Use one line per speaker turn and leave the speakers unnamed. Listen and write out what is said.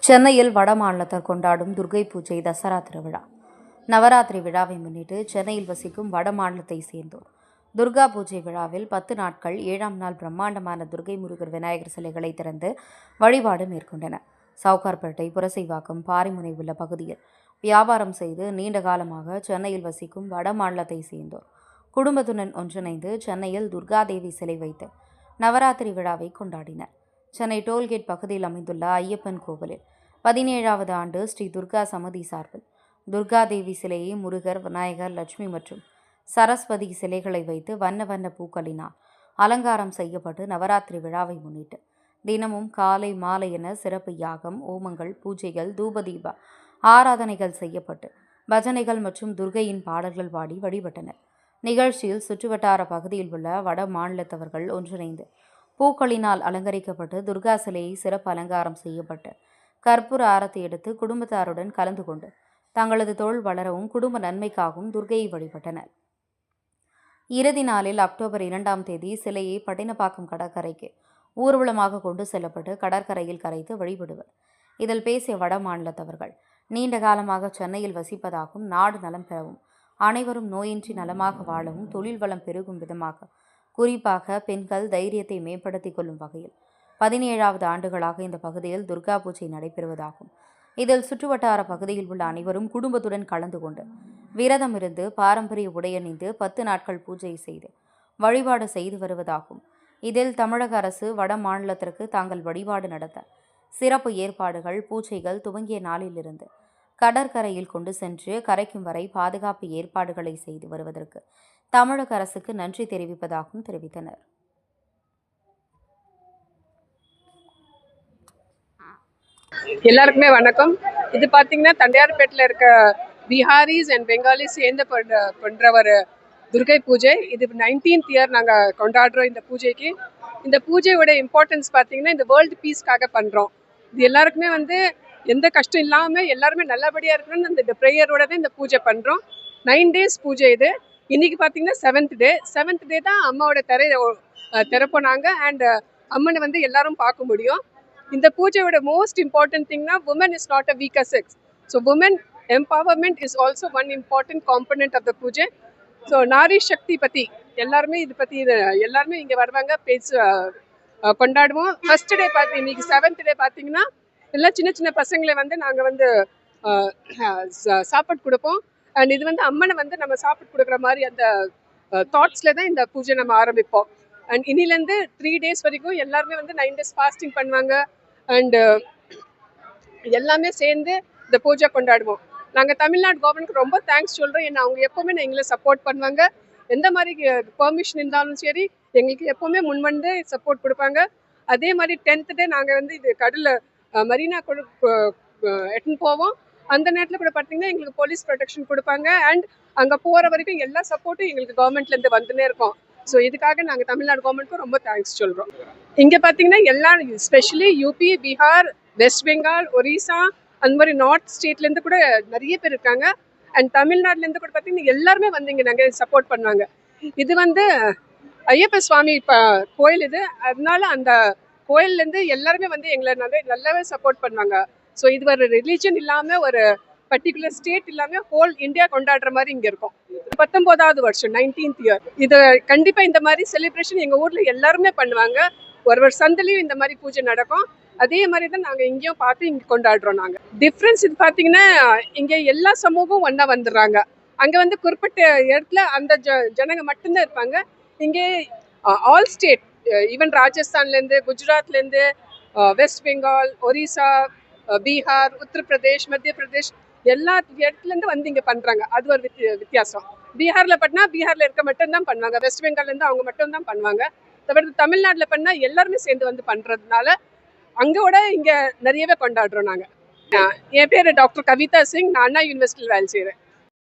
சென்னையில் வடமாநிலத்தர் கொண்டாடும் துர்க்கை பூஜை தசரா திருவிழா. நவராத்திரி விழாவை முன்னிட்டு சென்னையில் வசிக்கும் வடமாநிலத்தை சேர்ந்தோர் துர்கா பூஜை விழாவில் 10 நாட்கள் 7ஆம் நாள் பிரம்மாண்டமான துர்க்கை முருகர் விநாயகர் சிலைகளை திறந்து வழிபாடு மேற்கொண்டனர். சவுகார்பேட்டை, புரசைவாக்கம், பாரிமுனை உள்ள பகுதியில் வியாபாரம் செய்து நீண்ட காலமாக சென்னையில் வசிக்கும் வடமாநிலத்தை சேர்ந்தோர் குடும்பத்துடன் ஒன்றிணைந்து சென்னையில் துர்காதேவி சிலை வைத்து நவராத்திரி விழாவை கொண்டாடினர். சென்னை டோல்கேட் பகுதியில் அமைந்துள்ள ஐயப்பன் கோவிலில் 17வது ஆண்டு ஸ்ரீ துர்கா சமிதி சார்பில் துர்காதேவி சிலையை முருகர், விநாயகர், லட்சுமி மற்றும் சரஸ்வதி சிலைகளை வைத்து வண்ண வண்ண பூக்களினால் அலங்காரம் செய்யப்பட்டு நவராத்திரி விழாவை முன்னிட்டு தினமும் காலை மாலை என சிறப்பு யாகம், ஓமங்கள், பூஜைகள், தூபதீப ஆராதனைகள் செய்யப்பட்டு பஜனைகள் மற்றும் துர்கையின் பாடல்கள் பாடி வழிபட்டனர். நிகழ்ச்சியில் சுற்றுவட்டார பகுதியில் உள்ள வட மாநிலத்தவர்கள் ஒன்றிணைந்து பூக்களினால் அலங்கரிக்கப்பட்டு துர்கா சிலையை சிறப்பு அலங்காரம் செய்யப்பட்டு கற்பூர ஆரத்தி எடுத்து குடும்பத்தாருடன் கலந்து கொண்டு தங்களது தொழில் வளரவும் குடும்ப நன்மைக்காகவும் துர்கையை வழிபட்டனர். இறுதி நாளில் அக்டோபர் 2ஆம் தேதி சிலையை பட்டினப்பாக்கம் கடற்கரைக்கு ஊர்வலமாக கொண்டு செல்லப்பட்டு கடற்கரையில் கரைத்து வழிபடுவர். இதில் பேசிய வட மாநிலத்தவர்கள் நீண்ட காலமாக சென்னையில் வசிப்பதாகவும் நாடு நலம் பெறவும் அனைவரும் நோயின்றி நலமாக வாழவும் தொழில் வளம் பெருகும் விதமாக குறிப்பாக பெண்கள் தைரியத்தை மேம்படுத்திக் கொள்ளும் வகையில் 17வது ஆண்டுகளாக இந்த பகுதியில் துர்கா பூஜை நடைபெறுவதாகும். இதில் சுற்றுவட்டார பகுதியில் உள்ள அனைவரும் குடும்பத்துடன் கலந்து கொண்டு விரதம் இருந்து பாரம்பரிய உடையணிந்து 10 நாட்கள் பூஜை செய்து வழிபாடு செய்து வருவதாகும். இதில் தமிழக அரசு வட மாநிலத்திற்கு தாங்கள் வழிபாடு நடத்த சிறப்பு ஏற்பாடுகள், பூஜைகள் துவங்கிய நாளிலிருந்து கடற்கரையில் கொண்டு சென்று கரைக்கும் வரை பாதுகாப்பு ஏற்பாடுகளை செய்து வருவதற்கு தமிழக அரசுக்கு நன்றி தெரிவிப்பதாகவும் தெரிவித்தனர்.
எல்லாருக்குமே வணக்கம். இது பார்த்தீங்கன்னா தண்டையார்பேட்டில் இருக்க பிஹாரிஸ் அண்ட் பெங்காலிஸ் சேர்ந்து பண்ணுற ஒரு துர்கை பூஜை. இது 19th இயர் நாங்கள் கொண்டாடுறோம். இந்த பூஜைக்கு இந்த பூஜையோட இம்பார்ட்டன்ஸ் பார்த்தீங்கன்னா இந்த வேர்ல்டு பீஸ்க்காக பண்ணுறோம். இது எல்லாருக்குமே எந்த கஷ்டம் இல்லாமல் எல்லாருமே நல்லபடியாக இருக்கணும்னு அந்த ப்ரேயரோட தான் இந்த பூஜை பண்ணுறோம். 9 days பூஜை இது. இன்னைக்கு பார்த்தீங்கன்னா 7th டே தான் அம்மாவோட திறப்போனாங்க. அண்ட் அம்மனை எல்லாரும் பார்க்க முடியும். இந்த பூஜையோட மோஸ்ட் இம்பார்ட்டன்ட் திங்னா women is not a weaker sex. So women empowerment is also one important component of the பூஜை. ஸோ நாரி சக்தி பற்றி எல்லாருமே இது பற்றி எல்லாருமே இங்கே வருவாங்க, கொண்டாடுவோம். ஃபர்ஸ்ட் டே இன்னைக்கு 7th டே பார்த்தீங்கன்னா எல்லாம் சின்ன சின்ன பசங்களை நாங்கள் சாப்பாடு கொடுப்போம். அண்ட் இது அம்மனை நம்ம சாப்பிட்டு கொடுக்குற மாதிரி அந்த தாட்ஸில் தான் இந்த பூஜை நம்ம ஆரம்பிப்போம். அண்ட் இன்னிலேருந்து 3 days வரைக்கும் எல்லாருமே 9 days ஃபாஸ்டிங் பண்ணுவாங்க. அண்டு எல்லாமே சேர்ந்து இந்த பூஜை கொண்டாடுவோம். நாங்கள் தமிழ்நாடு கவர்மெண்ட்க்கு ரொம்ப தேங்க்ஸ் சொல்கிறோம். ஏன்னா அவங்க எப்போவுமே எங்களை சப்போர்ட் பண்ணுவாங்க. எந்த மாதிரி பெர்மிஷன் இருந்தாலும் சரி எங்களுக்கு எப்போவுமே முன்வந்து சப்போர்ட் கொடுப்பாங்க. அதே மாதிரி 10th டே நாங்கள் இது கடலில் மரீனா எட்டுன்னு போவோம். அந்த நேரத்தில் கூட பார்த்தீங்கன்னா எங்களுக்கு போலீஸ் ப்ரொடெக்ஷன் கொடுப்பாங்க. அண்ட் அங்கே போகிற வரைக்கும் எல்லா சப்போர்ட்டும் எங்களுக்கு கவர்மெண்ட்லேருந்து வந்துனே இருக்கோம். ஸோ இதுக்காக நாங்கள் தமிழ்நாடு கவர்மெண்ட்க்கும் ரொம்ப தேங்க்ஸ் சொல்கிறோம். இங்கே பார்த்தீங்கன்னா எல்லாம் ஸ்பெஷலி யூபி, பீகார், வெஸ்ட் பெங்கால், ஒரிசா அந்த மாதிரி நார்த் ஸ்டேட்லேருந்து கூட நிறைய பேர் இருக்காங்க. அண்ட் தமிழ்நாட்டிலேருந்து கூட பார்த்தீங்கன்னா எல்லாருமே இங்கே நாங்கள் சப்போர்ட் பண்ணுவாங்க. இது ஐயப்ப சுவாமி கோயில் இது. அதனால அந்த கோயிலேருந்து எல்லாருமே எங்களை நல்லாவே சப்போர்ட் பண்ணுவாங்க. ஸோ இது ஒரு ரிலீஜன் இல்லாமல் ஒரு பர்டிகுலர் ஸ்டேட் இல்லாமல் ஹோல் இந்தியா கொண்டாடுற மாதிரி இங்கே இருக்கும். 19வது வருஷம் 19th இயர். இது கண்டிப்பாக இந்த மாதிரி செலிப்ரேஷன் எங்கள் ஊரில் எல்லாருமே பண்ணுவாங்க. ஒரு சந்திலையும் இந்த மாதிரி பூஜை நடக்கும். அதே மாதிரி தான் நாங்கள் இங்கேயும் பார்த்து இங்கே கொண்டாடுறோம். நாங்கள் டிஃப்ரென்ஸ் இது பார்த்தீங்கன்னா இங்கே எல்லா சமூகம் ஒன்றா வந்துடுறாங்க. அங்கே குறிப்பிட்ட இடத்துல அந்த ஜனங்க மட்டும்தான் இருப்பாங்க. இங்கே ஆல் ஸ்டேட், ஈவன் ராஜஸ்தான்லேருந்து, குஜராத்லேருந்து, வெஸ்ட் பெங்கால், ஒரிசா, பீகார், உத்தரப்பிரதேஷ், மத்திய பிரதேஷ் எல்லா இடத்துலேருந்து இங்கே பண்ணுறாங்க. அது ஒரு வித்தியாசம். பீகாரில் பண்ணால் பீகாரில் இருக்க மட்டும்தான் பண்ணுவாங்க. வெஸ்ட் பெங்கால்லேருந்து அவங்க மட்டும்தான் பண்ணுவாங்க. தவிர தமிழ்நாட்டில் பண்ணால் எல்லாருமே சேர்ந்து பண்ணுறதுனால அங்கோட இங்கே நிறையவே கொண்டாடுறோம். நாங்கள் என் பேர் டாக்டர் கவிதா சிங். நான் அண்ணா யூனிவர்சிட்டியில் வேலை செய்கிறேன்.